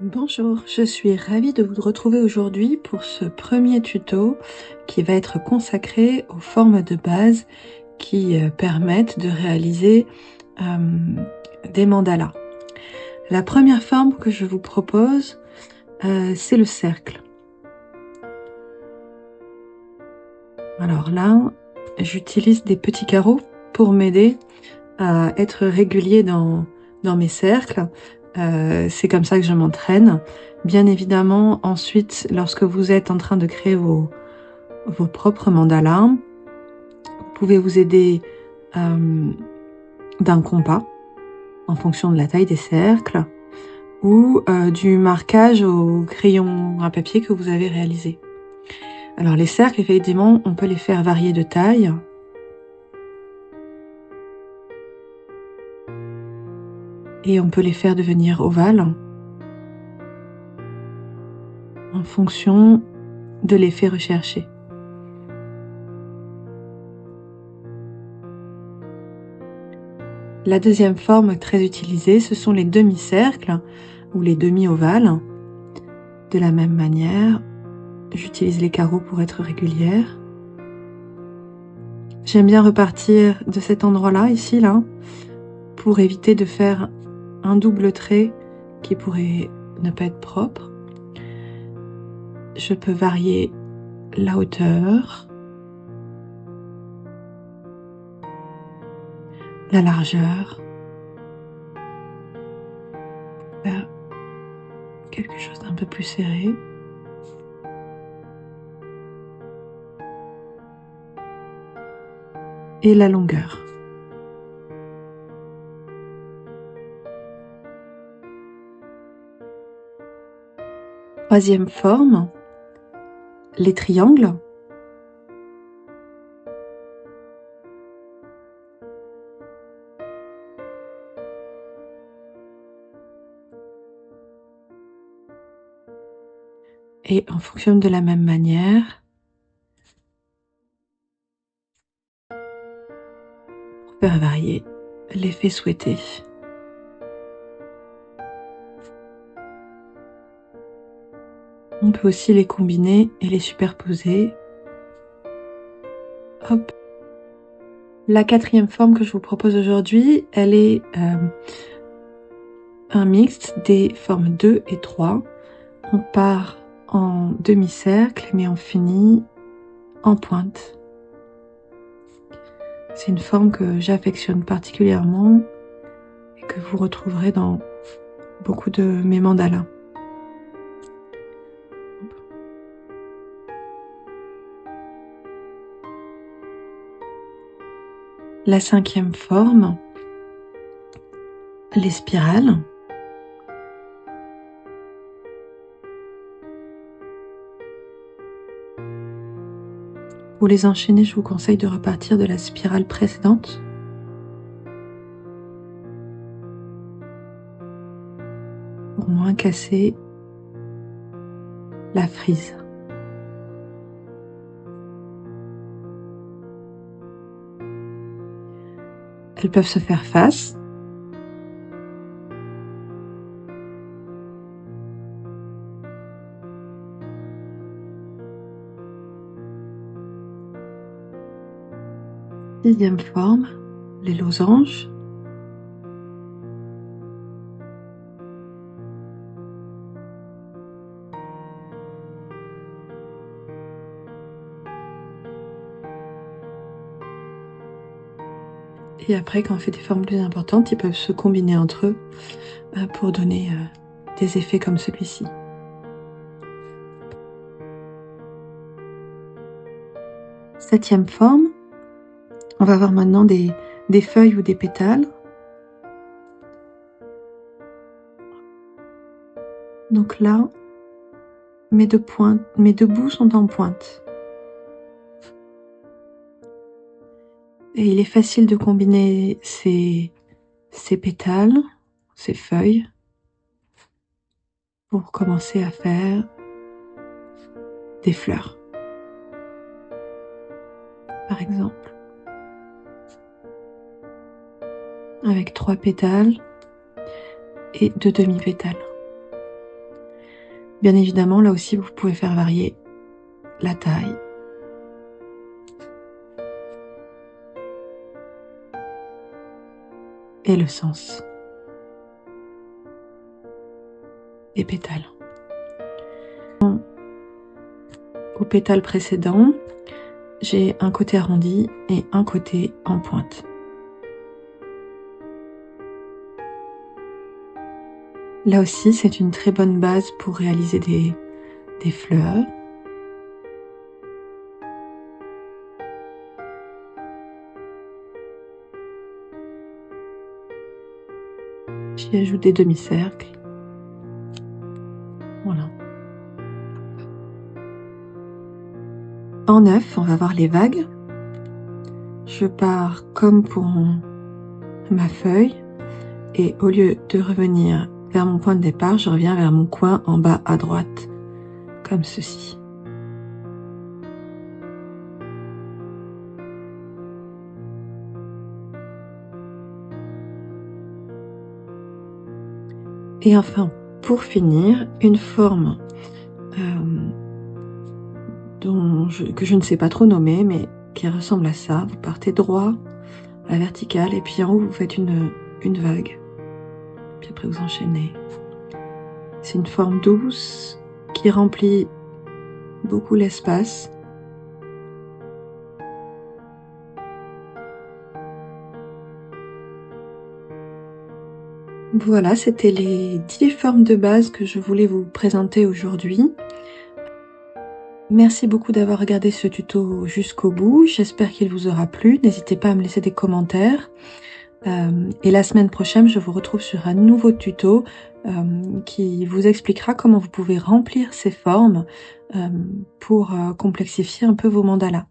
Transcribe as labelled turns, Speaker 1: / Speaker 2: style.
Speaker 1: Bonjour, je suis ravie de vous retrouver aujourd'hui pour ce premier tuto qui va être consacré aux formes de base qui permettent de réaliser des mandalas. La première forme que je vous propose, c'est le cercle. Alors là, j'utilise des petits carreaux pour m'aider à être régulier dans mes cercles. C'est comme ça que je m'entraîne. Bien évidemment, ensuite, lorsque vous êtes en train de créer vos propres mandalas, vous pouvez vous aider d'un compas en fonction de la taille des cercles ou du marquage au crayon à papier que vous avez réalisé. Alors les cercles, effectivement, on peut les faire varier de taille. Et on peut les faire devenir ovales en fonction de l'effet recherché. La deuxième forme très utilisée, ce sont les demi-cercles ou les demi-ovales. De la même manière, j'utilise les carreaux pour être régulière. J'aime bien repartir de cet endroit-là, ici, là, pour éviter de faire un double trait qui pourrait ne pas être propre. Je peux varier la hauteur, la largeur, faire quelque chose d'un peu plus serré. Et la longueur. Troisième forme, les triangles. Et on fonctionne de la même manière pour faire varier l'effet souhaité. On peut aussi les combiner et les superposer. Hop. La quatrième forme que je vous propose aujourd'hui, elle est un mixte des formes 2 et 3. On part en demi-cercle, mais on finit en pointe. C'est une forme que j'affectionne particulièrement et que vous retrouverez dans beaucoup de mes mandalas. La cinquième forme, les spirales. Pour les enchaîner, je vous conseille de repartir de la spirale précédente. Pour moins casser la frise. Elles peuvent se faire face. Sixième forme, les losanges. Et après, quand on fait des formes plus importantes, ils peuvent se combiner entre eux pour donner des effets comme celui-ci. Septième forme, on va voir maintenant des feuilles ou des pétales. Donc là, mes deux bouts sont en pointe. Et il est facile de combiner ces pétales, ces feuilles, pour commencer à faire des fleurs. Par exemple, avec 3 pétales et 2 demi-pétales. Bien évidemment, là aussi, vous pouvez faire varier la taille. Et le sens des pétales. Au pétale précédent, j'ai un côté arrondi et un côté en pointe. Là aussi, c'est une très bonne base pour réaliser des fleurs. J'y ajoute des demi-cercles. Voilà. En 9, on va voir les vagues. Je pars comme pour ma feuille et au lieu de revenir vers mon point de départ, je reviens vers mon coin en bas à droite, comme ceci. Et enfin, pour finir, une forme que je ne sais pas trop nommer, mais qui ressemble à ça. Vous partez droit, à la verticale, et puis en haut, vous faites une vague. Puis après, vous enchaînez. C'est une forme douce qui remplit beaucoup l'espace. Voilà, c'était les 10 formes de base que je voulais vous présenter aujourd'hui. Merci beaucoup d'avoir regardé ce tuto jusqu'au bout. J'espère qu'il vous aura plu. N'hésitez pas à me laisser des commentaires. Et la semaine prochaine, je vous retrouve sur un nouveau tuto qui vous expliquera comment vous pouvez remplir ces formes pour complexifier un peu vos mandalas.